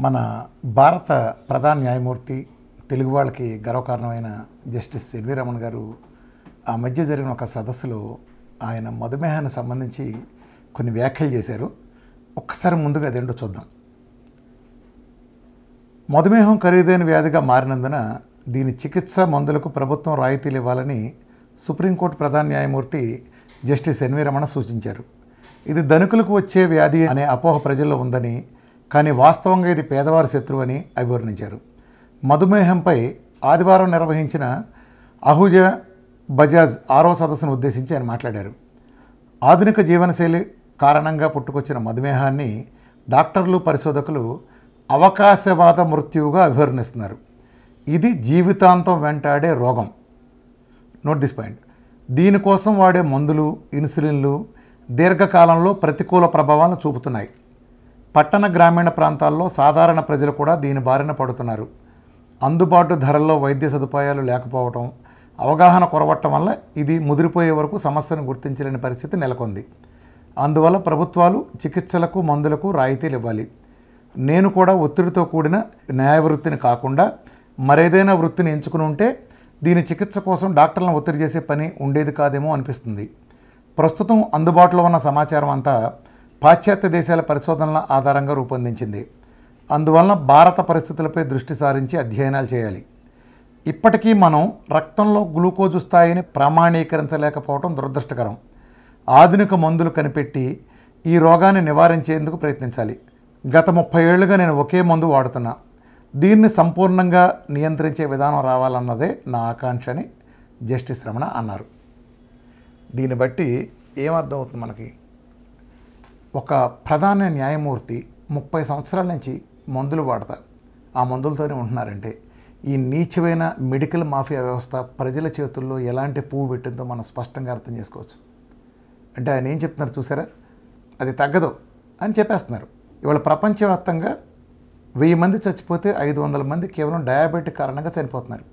మన భారత ప్రధాన న్యాయమూర్తి తెలుగు వాళ్ళకి గర్వకారణమైన జస్టిస్ ఎన్వి రమణ గారు ఆ మధ్య జరిగిన ఒక సదస్సులో ఆయన మధుమేహానికి సంబంధించి కొన్ని వ్యాఖ్యలు చేశారు. ఒక్కసారి ముందుగా అదేంటో చూద్దాం. మధుమేహం ఖరీదైన వ్యాధిగా మారినందున దీని చికిత్స మందులకు ప్రభుత్వం రాయితీలు ఇవ్వాలని సుప్రీంకోర్టు ప్రధాన న్యాయమూర్తి జస్టిస్ ఎన్వి రమణ సూచించారు. ఇది ధనికులకు వచ్చే వ్యాధి అనే అపోహ ప్రజల్లో ఉందని, కానీ వాస్తవంగా ఇది పేదవారి శత్రువు అని అభివర్ణించారు. మధుమేహంపై ఆదివారం నిర్వహించిన అహూజా బజాజ్ 6వ సదస్సును ఉద్దేశించి ఆయన మాట్లాడారు. ఆధునిక జీవనశైలి కారణంగా పుట్టుకొచ్చిన మధుమేహాన్ని డాక్టర్లు, పరిశోధకులు అవకాశవాద మృత్యువుగా అభివర్ణిస్తున్నారు. ఇది జీవితాంతం వెంటాడే రోగం. Note this point. దీనికోసం వాడే మందులు, ఇన్సులిన్లు దీర్ఘకాలంలో ప్రతికూల ప్రభావాలను చూపుతున్నాయి. పట్టణ, గ్రామీణ ప్రాంతాల్లో సాధారణ ప్రజలు కూడా దీని బారిన పడుతున్నారు. అందుబాటు ధరల్లో వైద్య సదుపాయాలు లేకపోవటం, అవగాహన కొరవటం వల్ల ఇది ముదిరిపోయే వరకు సమస్యను గుర్తించలేని పరిస్థితి నెలకొంది. అందువల్ల ప్రభుత్వాలు చికిత్సలకు, మందులకు రాయితీలు ఇవ్వాలి. నేను కూడా ఒత్తిడితో కూడిన న్యాయ వృత్తిని కాకుండా మరేదైనా వృత్తిని ఎంచుకుని ఉంటే దీని చికిత్స కోసం డాక్టర్లను ఒత్తిడి చేసే పని ఉండేది కాదేమో అనిపిస్తుంది. ప్రస్తుతం అందుబాటులో ఉన్న సమాచారం అంతా పాశ్చాత్య దేశాల పరిశోధనల ఆధారంగా రూపొందించింది. అందువలన భారత పరిస్థితులపై దృష్టి సారించి అధ్యయనాలు చేయాలి. ఇప్పటికీ మనం రక్తంలో గ్లూకోజు స్థాయిని ప్రామాణీకరించలేకపోవడం దురదృష్టకరం. ఆధునిక మందులు కనిపెట్టి ఈ రోగాన్ని నివారించేందుకు ప్రయత్నించాలి. గత 30 ఏళ్లుగా నేను ఒకే మందు వాడుతున్నా. దీన్ని సంపూర్ణంగా నియంత్రించే విధానం రావాలన్నదే నా ఆకాంక్ష అని జస్టిస్ రమణ అన్నారు. దీన్ని బట్టి ఏమర్థం అవుతుంది మనకి? ఒక ప్రధాన న్యాయమూర్తి 30 సంవత్సరాల నుంచి మందులు వాడతారు, ఆ మందులతోనే ఉంటున్నారంటే ఈ నీచమైన మెడికల్ మాఫియా వ్యవస్థ ప్రజల చేతుల్లో ఎలాంటి పువ్వు పెట్టిందో మనం స్పష్టంగా అర్థం చేసుకోవచ్చు. అంటే ఆయన ఏం చెప్తున్నారు చూసారా? అది తగ్గదు అని చెప్పేస్తున్నారు. ఇవాళ ప్రపంచవ్యాప్తంగా 1000 మంది చచ్చిపోతే 500 మంది కేవలం డయాబెటిక్ కారణంగా చనిపోతున్నారు.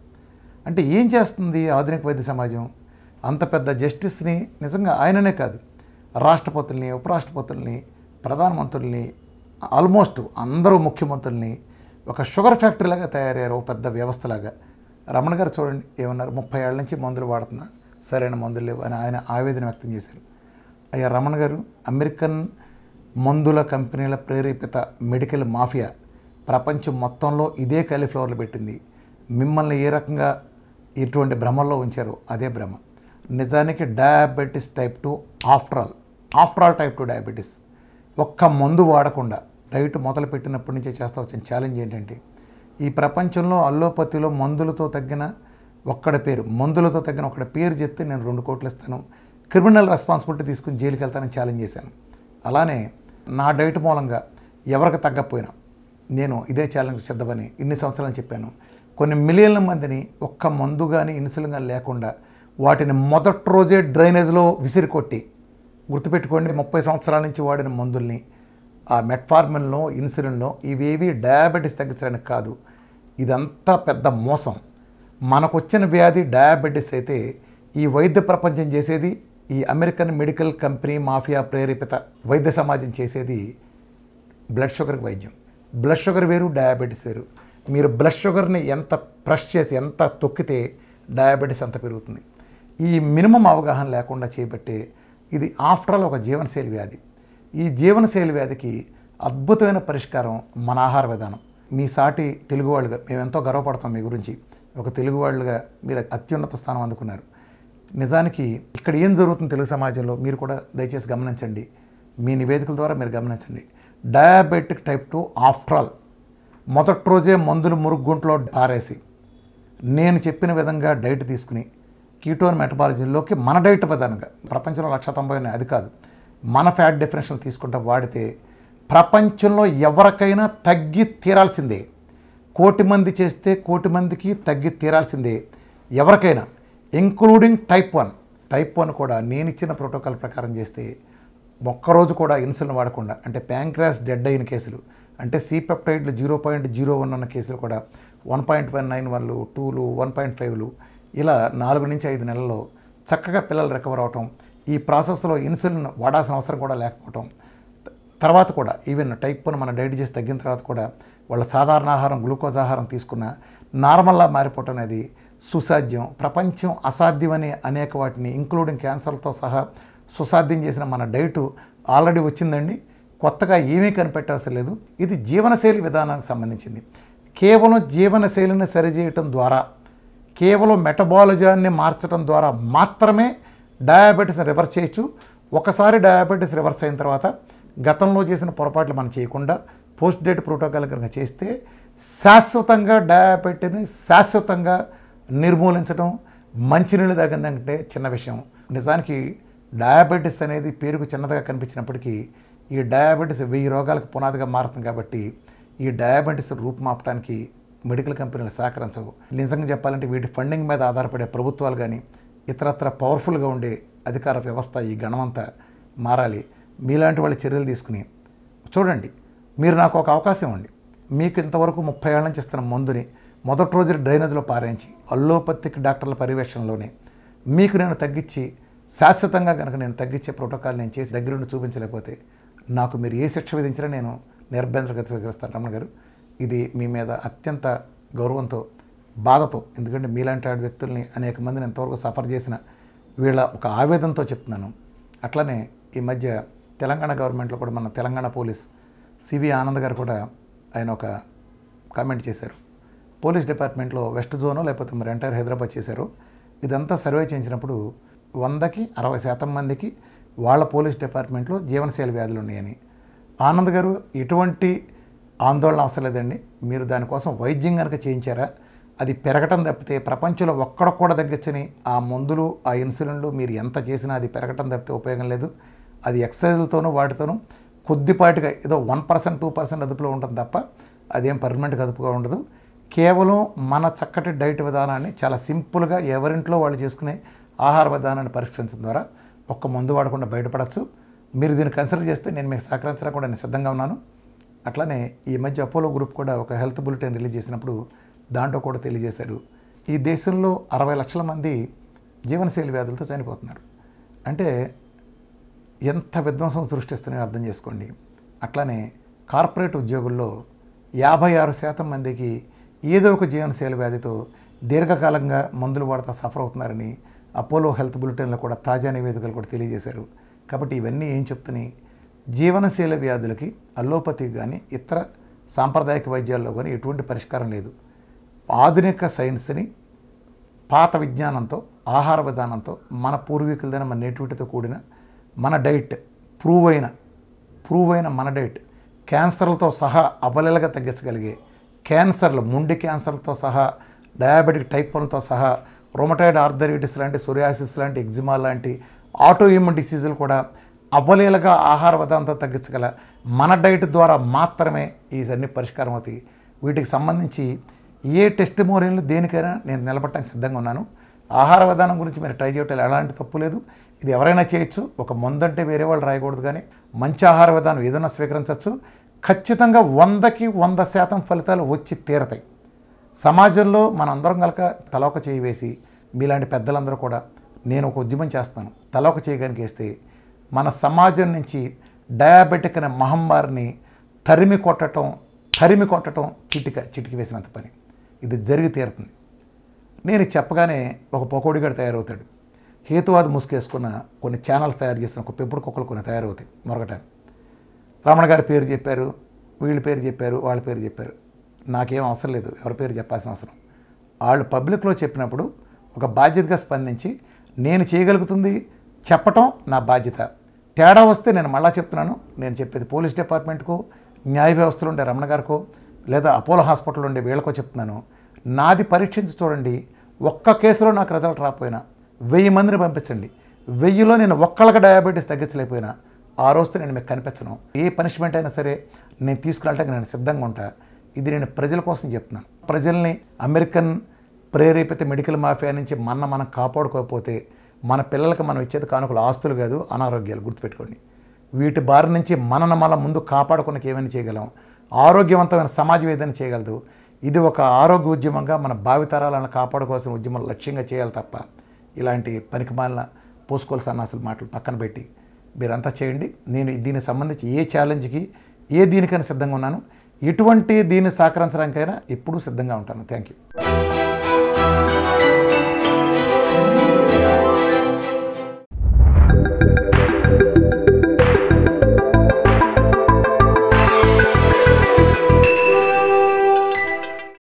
అంటే ఏం చేస్తుంది ఆధునిక వైద్య సమాజం? అంత పెద్ద జస్టిస్ని, నిజంగా ఆయననే కాదు, రాష్ట్రపతుల్ని, ఉపరాష్ట్రపతుల్ని, ప్రధానమంత్రుల్ని, ఆల్మోస్ట్ అందరూ ముఖ్యమంత్రుల్ని ఒక షుగర్ ఫ్యాక్టరీలాగా తయారయ్యారు, ఒక పెద్ద వ్యవస్థలాగా. రమణ గారు చూడండి ఏమన్నారు, 30 ఏళ్ల నుంచి మందులు వాడుతున్నా, సరైన మందులు లేవు అని ఆయన ఆవేదన వ్యక్తం చేశారు. అయ్యా రమణ గారు, అమెరికన్ మందుల కంపెనీల ప్రేరేపిత మెడికల్ మాఫియా ప్రపంచం మొత్తంలో ఇదే కాలీఫ్లవర్లు పెట్టింది. మిమ్మల్ని ఏ రకంగా ఇటువంటి భ్రమల్లో ఉంచారో అదే భ్రమ. నిజానికి diabetes type 2 after all type 2 diabetes. ఒక్క మందు వాడకుండా డైట్ మొదలుపెట్టినప్పటి నుంచే చేస్తా వచ్చిన ఛాలెంజ్ ఏంటంటే, ఈ ప్రపంచంలో అల్లోపతిలో మందులతో తగ్గిన ఒక్కడి పేరు చెప్తే నేను 2 కోట్లు ఇస్తాను, క్రిమినల్ రెస్పాన్సిబిలిటీ తీసుకుని జైలుకి వెళ్తానని ఛాలెంజ్ చేశాను. అలానే నా డైట్ మూలంగా ఎవరికి తగ్గకపోయినా నేను ఇదే ఛాలెంజ్ సిద్ధమని ఇన్ని సంవత్సరాలు చెప్పాను. కొన్ని మిలియన్ల మందిని ఒక్క మందు కానీ ఇన్సులిన్ కానీ లేకుండా వాటిని మొదటి రోజే డ్రైనేజ్లో విసిరికొట్టి, గుర్తుపెట్టుకోండి, 30 సంవత్సరాల నుంచి వాడిన మందుల్ని, ఆ మెట్ఫార్మిన్లో, ఇన్సులిన్లో, ఇవేవి డయాబెటీస్ తగ్గించడానికి కాదు. ఇదంతా పెద్ద మోసం. మనకు వచ్చిన వ్యాధి డయాబెటీస్ అయితే ఈ వైద్య ప్రపంచం చేసేది, ఈ అమెరికన్ మెడికల్ కంపెనీ మాఫియా ప్రేరేపిత వైద్య సమాజం చేసేది బ్లడ్ షుగర్కి వైద్యం. బ్లడ్ షుగర్ వేరు, డయాబెటీస్ వేరు. మీరు బ్లడ్ షుగర్ని ఎంత ప్రెస్ చేసి, ఎంత తొక్కితే డయాబెటీస్ అంత పెరుగుతుంది. ఈ మినిమం అవగాహన లేకుండా చేపట్టే ఇది ఆఫ్టర్ ఆల్ ఒక జీవనశైలి వ్యాధి. ఈ జీవనశైలి వ్యాధికి అద్భుతమైన పరిష్కారం మన ఆహార విధానం. మీ సాటి తెలుగు వాళ్ళుగా మేము ఎంతో గర్వపడతాం మీ గురించి. ఒక తెలుగు వాళ్ళుగా మీరు అత్యున్నత స్థానం అందుకున్నారు. నిజానికి ఇక్కడ ఏం జరుగుతుంది తెలుగు సమాజంలో మీరు కూడా దయచేసి గమనించండి, మీ నివేదికల ద్వారా మీరు గమనించండి. డయాబెటిక్ టైప్ 2 ఆఫ్టర్ ఆల్ మొదటి రోజే మందులు మురుగుంట్లో పారేసి, నేను చెప్పిన విధంగా డైట్ తీసుకుని కీటోన్ మెటబాలిజంలోకి మన డైట్ విధానంగా, ప్రపంచంలో 190 ఉన్నాయి, అది కాదు, మన ఫ్యాట్ డిఫరెన్షియల్ తీసుకుంటా వాడితే ప్రపంచంలో ఎవరికైనా తగ్గి తీరాల్సిందే. 1 కోటి మంది చేస్తే 1 కోటి మందికి తగ్గి తీరాల్సిందే ఎవరికైనా, ఇంక్లూడింగ్ టైప్ 1 కూడా నేను ఇచ్చిన ప్రోటోకాల్ ప్రకారం చేస్తే ఒక్కరోజు కూడా ఇన్సులిన్ వాడకుండా, అంటే ప్యాంక్రాస్ డెడ్ అయిన కేసులు, అంటే సి పెప్టైడ్లు 0.01 ఉన్న కేసులు కూడా 1.19 2లు 1.5లు ఇలా 4 నుంచి 5 నెలల్లో చక్కగా పిల్లలు రికవర్ అవటం, ఈ ప్రాసెస్లో ఇన్సులిన్ వాడాల్సిన అవసరం కూడా లేకపోవటం, తర్వాత కూడా ఈవెన్ టైప్ 1 మన డైట్ చేసి తగ్గిన తర్వాత కూడా వాళ్ళ సాధారణ ఆహారం గ్లూకోజ్ ఆహారం తీసుకున్న నార్మల్లా మారిపోవటం అనేది సుసాధ్యం. ప్రపంచం అసాధ్యమని అనేక వాటిని ఇంక్లూడింగ్ క్యాన్సర్లతో సహా సుసాధ్యం చేసిన మన డైటు ఆల్రెడీ వచ్చిందండి. కొత్తగా ఏమీ కనిపెట్టవసరం లేదు. ఇది జీవనశైలి విధానానికి సంబంధించింది. కేవలం జీవనశైలిని సరిచేయటం ద్వారా, కేవలం మెటబాలిజాన్ని మార్చడం ద్వారా మాత్రమే డయాబెటీస్ని రివర్స్ చేయొచ్చు. ఒకసారి డయాబెటీస్ రివర్స్ అయిన తర్వాత గతంలో చేసిన పొరపాట్లు మనం చేయకుండా పోస్ట్ డేట్ ప్రోటోకాల్ కనుక చేస్తే శాశ్వతంగా డయాబెటీస్ని శాశ్వతంగా నిర్మూలించడం మంచినీళ్ళు తాగిందంటే చిన్న విషయం. నిజానికి డయాబెటీస్ అనేది పేరుకు చిన్నదిగా కనిపించినప్పటికీ ఈ డయాబెటీస్ 1000 రోగాలకు పునాదిగా మారుతుంది. కాబట్టి ఈ డయాబెటీస్ రూపుమాపడానికి మెడికల్ కంపెనీలు సహకరించవు. నిజంగా చెప్పాలంటే వీటి ఫండింగ్ మీద ఆధారపడే ప్రభుత్వాలు కానీ ఇతరత్ర పవర్ఫుల్గా ఉండే అధికార వ్యవస్థ ఈ గణమంతా మారాలి. మీలాంటి వాళ్ళు చర్యలు తీసుకుని చూడండి. మీరు నాకు ఒక అవకాశం ఇవ్వండి. మీకు ఇంతవరకు 30 ఏళ్ళ నుంచి ఇస్తున్న మందుని మొదటి రోజు డ్రైనేజ్లో పారించి అల్లోపతిక్ డాక్టర్ల పర్యవేక్షణలోనే మీకు నేను తగ్గించి శాశ్వతంగా కనుక నేను తగ్గించే ప్రోటోకాల్ నేను చేసి దగ్గరుండి చూపించలేకపోతే నాకు మీరు ఏ శిక్ష విధించినా నేను నిర్భయంగా స్వీకరిస్తాను. రమణ గారు, ఇది మీ మీద అత్యంత గౌరవంతో బాధతో, ఎందుకంటే మీలాంటి వ్యక్తుల్ని అనేక మందిని ఎంతవరకు సఫర్ చేసిన వీళ్ళ ఒక ఆవేదనతో చెప్తున్నాను. అట్లనే ఈ మధ్య తెలంగాణ గవర్నమెంట్లో కూడా మన తెలంగాణ పోలీస్ సివి ఆనంద్ గారు కూడా ఆయన ఒక కామెంట్ చేశారు. పోలీస్ డిపార్ట్మెంట్లో వెస్ట్ జోను లేకపోతే మరి ఎంటైర్ హైదరాబాద్ చేశారు. ఇదంతా సర్వే చేయించినప్పుడు 100కి 60% మందికి వాళ్ళ పోలీస్ డిపార్ట్మెంట్లో జీవనశైలి వ్యాధులు ఉన్నాయని. ఆనంద్ గారు, ఎటువంటి ఆందోళన అవసరం లేదండి. మీరు దానికోసం వైద్యం కనుక చేయించారా అది పెరగటం తప్పితే ప్రపంచంలో ఒక్కడ కూడా తగ్గించని ఆ మందులు ఆ ఇన్సులిన్లు మీరు ఎంత చేసినా అది పెరగటం తప్పితే ఉపయోగం లేదు. అది ఎక్సర్సైజులతోనూ వాటితోనూ కొద్దిపాటిగా ఏదో 1% 2% అదుపులో ఉంటుంది తప్ప అదేం పర్మనెంట్గా అదుపుగా ఉండదు. కేవలం మన చక్కటి డైట్ విధానాన్ని చాలా సింపుల్గా ఎవరింట్లో వాళ్ళు చేసుకునే ఆహార విధానాన్ని పరిష్కరించడం ద్వారా ఒక్క మందు వాడకుండా బయటపడవచ్చు. మీరు దీన్ని కన్సిడర్ చేస్తే నేను మీకు సహకరించడానికి కూడా నేను సిద్ధంగా ఉన్నాను. అట్లనే ఈ మధ్య అపోలో గ్రూప్ కూడా ఒక హెల్త్ బులెటిన్ రిలీజ్ చేసినప్పుడు దాంట్లో కూడా తెలియజేశారు, ఈ దేశంలో 60 లక్షల మంది జీవనశైలి వ్యాధులతో చనిపోతున్నారు. అంటే ఎంత విధ్వంసం సృష్టిస్తున్నాయో అర్థం చేసుకోండి. అట్లానే కార్పొరేట్ ఉద్యోగుల్లో 56% మందికి ఏదో ఒక జీవనశైలి వ్యాధితో దీర్ఘకాలంగా మందులు వాడుతూ సఫర్ అవుతున్నారని అపోలో హెల్త్ బులెటిన్లో కూడా తాజా నివేదికలు కూడా తెలియజేశారు. కాబట్టి ఇవన్నీ ఏం చెప్తున్నాయి, జీవనశైలి వ్యాధులకి అల్లోపతి కానీ ఇతర సాంప్రదాయక వైద్యాల్లో కానీ ఎటువంటి పరిష్కారం లేదు. ఆధునిక సైన్స్ని పాత విజ్ఞానంతో ఆహార విధానంతో మన పూర్వీకులదైన మన నేటివిటీతో కూడిన మన డైట్ ప్రూవ్ అయిన మన డైట్ క్యాన్సర్లతో సహా అవలీలగా తగ్గించగలిగే క్యాన్సర్లు, మొండి క్యాన్సర్లతో సహా, డయాబెటిక్ టైప్ 1తో సహా, రొమటాయిడ్ ఆర్థరైటిస్ లాంటి, సోరియాసిస్ లాంటి, ఎగ్జిమా లాంటి ఆటో ఇమ్యూన్ డిసీజులు కూడా అవలీలగా ఆహార విధానంతో తగ్గించగల మన డైట్ ద్వారా మాత్రమే ఇవన్నీ పరిష్కారం అవుతాయి. వీటికి సంబంధించి ఏ టెస్టిమోనియల్ దేనికైనా నేను నిలబడటానికి సిద్ధంగా ఉన్నాను. ఆహార విధానం గురించి మీరు ట్రై చేయటం ఎలాంటి తప్పు లేదు. ఇది ఎవరైనా చేయొచ్చు. ఒక మందంటే వేరే వాళ్ళు రాయకూడదు. కానీ మంచి ఆహార విధానం ఏదైనా స్వీకరించవచ్చు. ఖచ్చితంగా 100కి 100% ఫలితాలు వచ్చి తీరతాయి. సమాజంలో మనందరం కనుక తలొక చేయి వేసి, మీలాంటి పెద్దలందరూ కూడా నేను ఒక ఉద్యమం చేస్తాను, తలొక చేయి కనుక వేస్తే మన సమాజం నుంచి డయాబెటిక్ అనే మహమ్మారిని తరిమి కొట్టడం చిటికి వేసినంత పని. ఇది జరిగి తీరుతుంది. నేను చెప్పగానే ఒక పకోడిగాడు తయారవుతాడు. హేతువాద ముసుకేసుకున్న కొన్ని ఛానల్స్ తయారు చేసిన ఒక పెంపుడు కుక్కలు కొన్ని తయారవుతాయి మొరగటానికి. రమణ గారి పేరు చెప్పారు, వీళ్ళ పేరు చెప్పారు, వాళ్ళ పేరు చెప్పారు. నాకేం అవసరం లేదు ఎవరి పేరు చెప్పాల్సిన అవసరం. వాళ్ళు పబ్లిక్లో చెప్పినప్పుడు ఒక బాధ్యతగా స్పందించి నేను చేయగలుగుతుంది చెప్పటం నా బాధ్యత. తేడా వస్తే నేను మళ్ళా చెప్తున్నాను, నేను చెప్పేది పోలీస్ డిపార్ట్మెంట్కో, న్యాయ వ్యవస్థలో ఉండే రమణ గారికో, లేదా అపోలో హాస్పిటల్లో ఉండే వీళ్ళకో చెప్తున్నాను. నాది పరీక్షించి చూడండి. ఒక్క కేసులో నాకు రిజల్ట్ రాకపోయినా 1000 మందిని పంపించండి. 1000లో నేను ఒక్కళ్ళకి డయాబెటీస్ తగ్గించలేకపోయినా ఆ రోజుతో నేను మీకు కనిపించను. ఏ పనిష్మెంట్ అయినా సరే నేను తీసుకురావడానికి నేను సిద్ధంగా ఉంటా. ఇది నేను ప్రజల కోసం చెప్తున్నాను. ప్రజల్ని అమెరికన్ ప్రేరేపిత మెడికల్ మాఫియా నుంచి మనం కాపాడుకోకపోతే మన పిల్లలకి మనం ఇచ్చేది కానుకలు ఆస్తులు కాదు, అనారోగ్యాలు. గుర్తుపెట్టుకోండి. వీటి బారి నుంచి మనను ముందు కాపాడుకునేకి ఏమైనా చేయగలం. ఆరోగ్యవంతమైన సమాజం ఏదైనా చేయగలదు. ఇది ఒక ఆరోగ్య ఉద్యమంగా మన భావితరాలను కాపాడుకోవాల్సిన ఉద్యమం లక్ష్యంగా చేయాలి తప్ప ఇలాంటి పనికిమాలిన పోసుకోవాల్సిన అసలు మాటలు పక్కన పెట్టి మీరంతా చేయండి. నేను దీనికి సంబంధించి ఏ ఛాలెంజ్కి దీనికైనా సిద్ధంగా ఉన్నాను. ఎటువంటి దీన్ని సహకరించడానికైనా ఎప్పుడూ సిద్ధంగా ఉంటాను. Thank you.